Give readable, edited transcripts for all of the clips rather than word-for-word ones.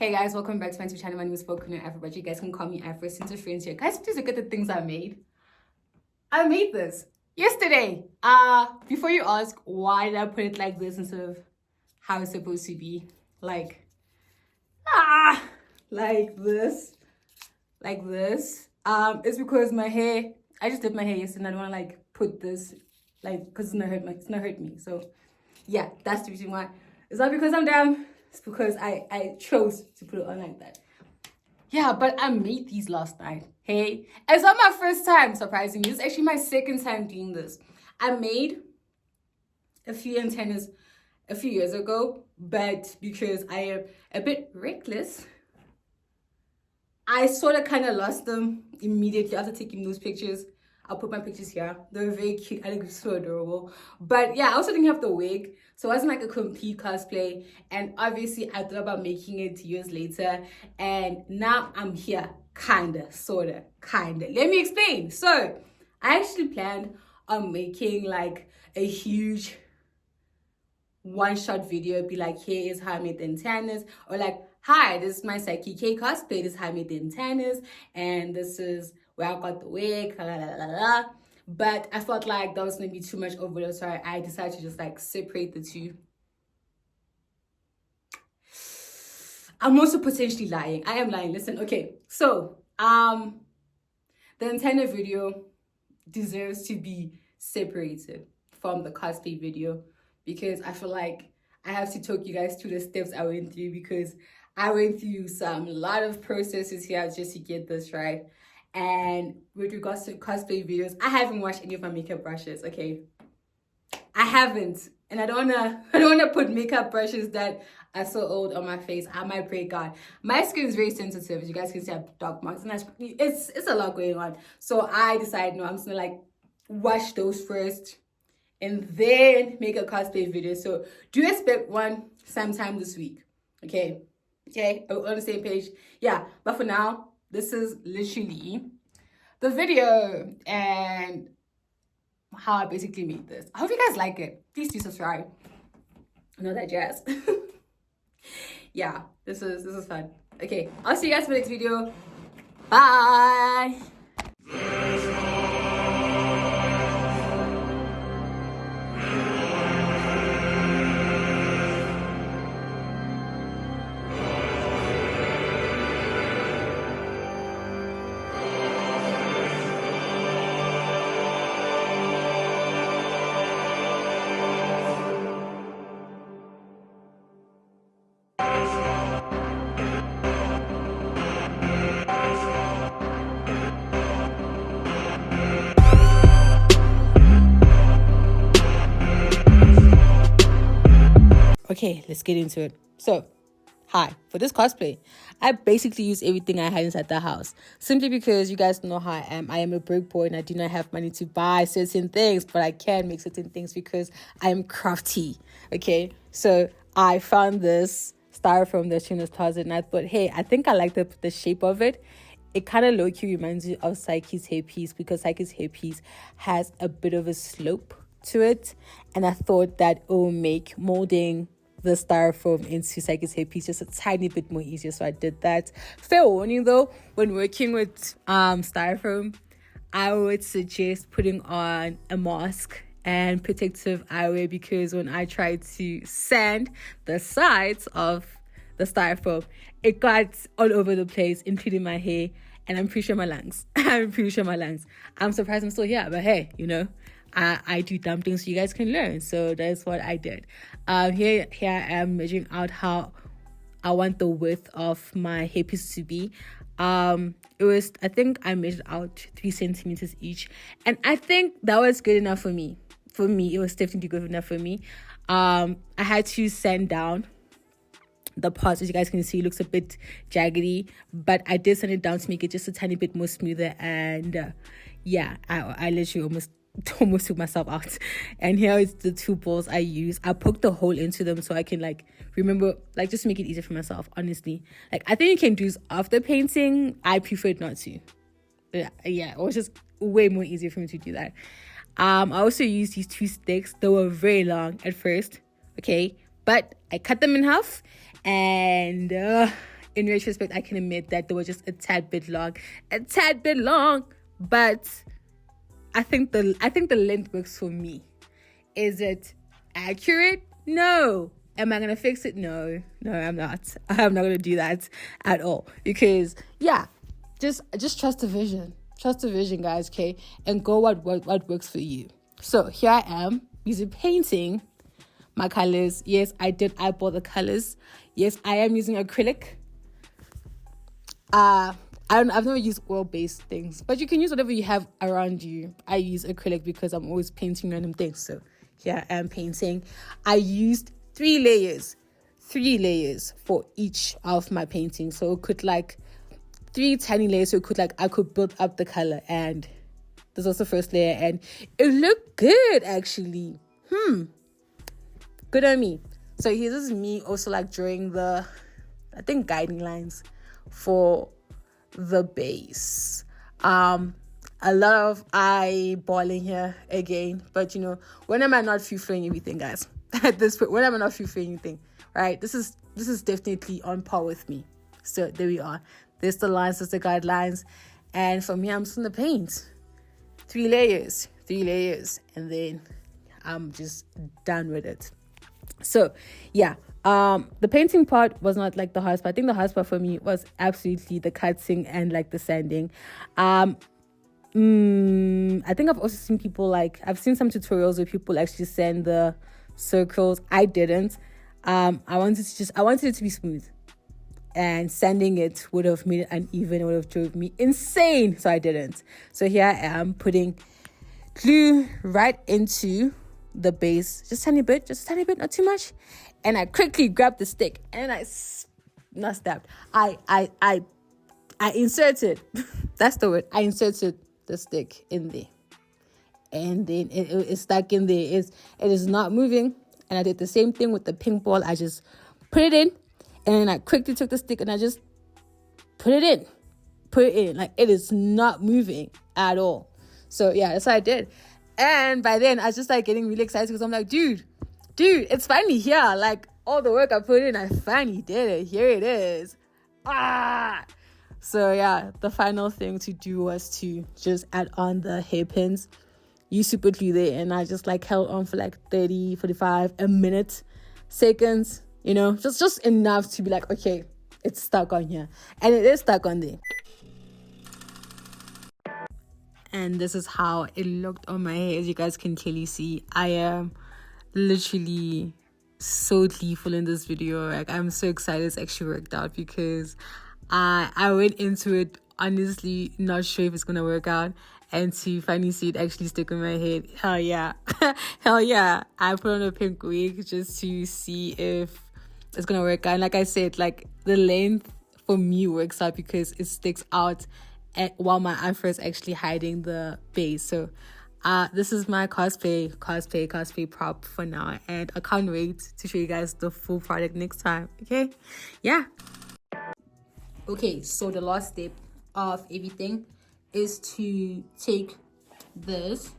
Hey guys, welcome back to my YouTube channel. My name is Boku No Afro, but you guys can call me Afro since we're friends here. Guys, please look at the things I made. I made this yesterday. Before you ask why did I put it like this instead of how it's supposed to be, like this, it's because my hair. I just did my hair yesterday, and I don't want to like put this because it's not hurt me. So yeah, that's the reason why. It's not because I'm dumb. It's because I chose to put it on like that. Yeah, but I made these last night. Hey, it's not my first time, surprisingly. It's actually my second time doing this. I made a few antennas a few years ago, but because I am a bit reckless, I sort of kind of lost them immediately after taking those pictures. I'll put my pictures here. They're very cute. I think it's so adorable. But yeah, I also didn't have the wig. So it wasn't like a complete cosplay. And obviously, I thought about making it years later. And now I'm here. Kinda, sorta, kinda. Let me explain. So I actually planned on making like a huge one-shot video. Be like, here is how I made the antennas. Or like, hi, this is my Saiki cosplay. This is how I made the antennas. And this is where I got the wig, but I felt like that was gonna be too much overload, so I decided to just like separate the two. I'm also potentially lying. I am lying. Listen, okay. So the antenna video deserves to be separated from the cosplay video because I feel like I have to talk you guys through the steps I went through because I went through a lot of processes here just to get this right. And with regards to cosplay videos, I haven't washed any of my makeup brushes, okay? I haven't. And I don't wanna put makeup brushes that are so old on my face. I might break out. My skin is very sensitive. As you guys can see, I have dark marks. And it's a lot going on. So I decided, no, I'm just gonna like wash those first and then make a cosplay video. So do expect one sometime this week, okay? Okay, on the same page. Yeah, but for now, this is literally the video and how I basically made this. I hope you guys like it. Please do subscribe. Know that jazz. Yeah, this is fun. Okay, I'll see you guys for the next video. Bye. Okay, let's get into it. So, hi. For this cosplay, I basically use everything I had inside the house. Simply because you guys know how I am. I am a broke boy and I do not have money to buy certain things, but I can make certain things because I am crafty. Okay, so I found this styrofoam that's in this closet and I thought, hey, I think I like the shape of it. It kind of low-key reminds me of Saiki's hairpiece because Saiki's hairpiece has a bit of a slope to it. And I thought that it will make molding the styrofoam into Saiki's hairpiece just a tiny bit more easier, so I did that. Fair warning though, when working with styrofoam, I would suggest putting on a mask and protective eyewear because when I tried to sand the sides of the styrofoam, it got all over the place, including my hair, and I'm pretty sure my lungs. I'm surprised I'm still here, but hey, you know, I do dumb things so you guys can learn. So that's what I did. Here I am measuring out how I want the width of my hairpiece to be. I think I measured out 3 centimeters each. And I think that was good enough for me. For me, it was definitely good enough for me. I had to sand down the parts. As you guys can see, it looks a bit jaggedy, but I did sand it down to make it just a tiny bit more smoother. And yeah, I literally almost took myself out. And here is the 2 balls I use. I poked a hole into them so I can like remember, like just make it easier for myself, honestly. Like I think you can do this after painting. I preferred not to. Yeah, it was just way more easier for me to do that. I also used these 2 sticks. They were very long at first, okay, but I cut them in half and in retrospect, I can admit that they were just a tad bit long, but I think the length works for me. Is it accurate? No. Am I gonna fix it? No, I'm not. I'm not gonna do that at all, because yeah, just trust the vision. Trust the vision, guys, okay? And go what works for you. So here I am using painting my colors. Yes, I did eyeball the colors. Yes, I am using acrylic. I've never used oil-based things, but you can use whatever you have around you. I use acrylic because I'm always painting random things. So here I am painting. I used 3 layers for each of my paintings. So it could 3 tiny layers. So it could I could build up the color, and this was the first layer, and it looked good actually. Good on me. So here this is me also drawing the, I think, guiding lines for the base. A lot of eyeballing here again, but when am I not free-flowing everything, guys? At this point, when am I not free-flowing anything, right? This is definitely on par with me. So there we are. There's the lines, there's the guidelines, and from here I'm just gonna paint 3 layers, and then I'm just done with it. So yeah, the painting part was not the hardest part. I think the hardest part for me was absolutely the cutting and the sanding. I think I've also seen people I've seen some tutorials where people actually sand the circles. I didn't. I wanted it to be smooth, and sanding it would have made it uneven. It would have drove me insane, so I didn't. So here I am putting glue right into the base, just a tiny bit, not too much, and I quickly grabbed the stick and I inserted that's the word, I inserted the stick in there, and then it's stuck in there. It is not moving, and I did the same thing with the pink ball. I just put it in, and then I quickly took the stick and I just put it in. It is not moving at all. So yeah, that's what I did. And by then, I was just getting really excited because I'm dude, it's finally here. All the work I put in, I finally did it. Here it is. So yeah, the final thing to do was to just add on the hairpins. Use super glue there, and I just held on for 30, 45, a minute, seconds. Just enough to be okay, it's stuck on here, and it is stuck on there. And this is how it looked on my hair. As you guys can clearly see, I am literally so gleeful in this video. I'm so excited it's actually worked out, because I went into it honestly not sure if it's gonna work out, and to finally see it actually stick on my head, hell yeah. Hell yeah. I put on a pink wig just to see if it's gonna work out. And like I said, the length for me works out because it sticks out while my afro is actually hiding the base. So this is my cosplay prop for now, and I can't wait to show you guys the full product next time. Okay, yeah. Okay, so the last step of everything is to take this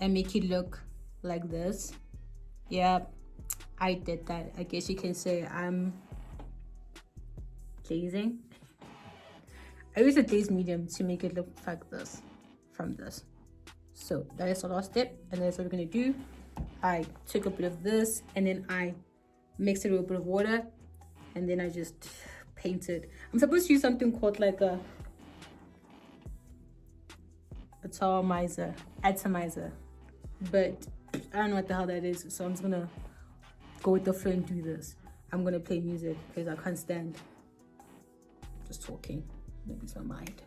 and make it look like this. Yep, I did that. I guess you can say I'm glazing. I use a glaze medium to make it look like this from this. So that is the last step, and that's what we're gonna do. I took a bit of this, and then I mixed it with a bit of water, and then I just painted. I'm supposed to use something called a atomizer, but I don't know what the hell that is, so I'm just gonna go with the flow and do this. I'm gonna play music because I can't stand just talking. Maybe it's my mind.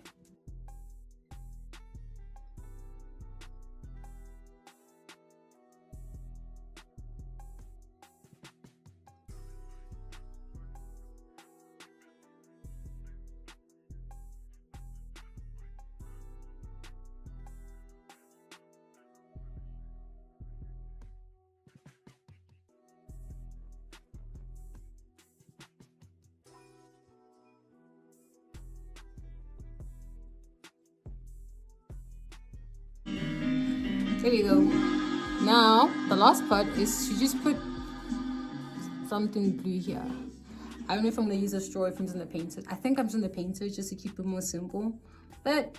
There we go. Now the last part is to just put something blue here. I don't know if I'm gonna use a straw if I'm using the painter. I think I'm using the painter just to keep it more simple, but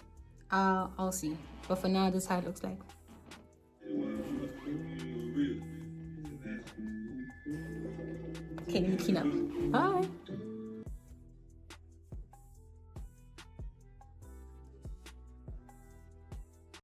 I'll see. But for now, this is how it looks like. Okay, let me clean up. Bye.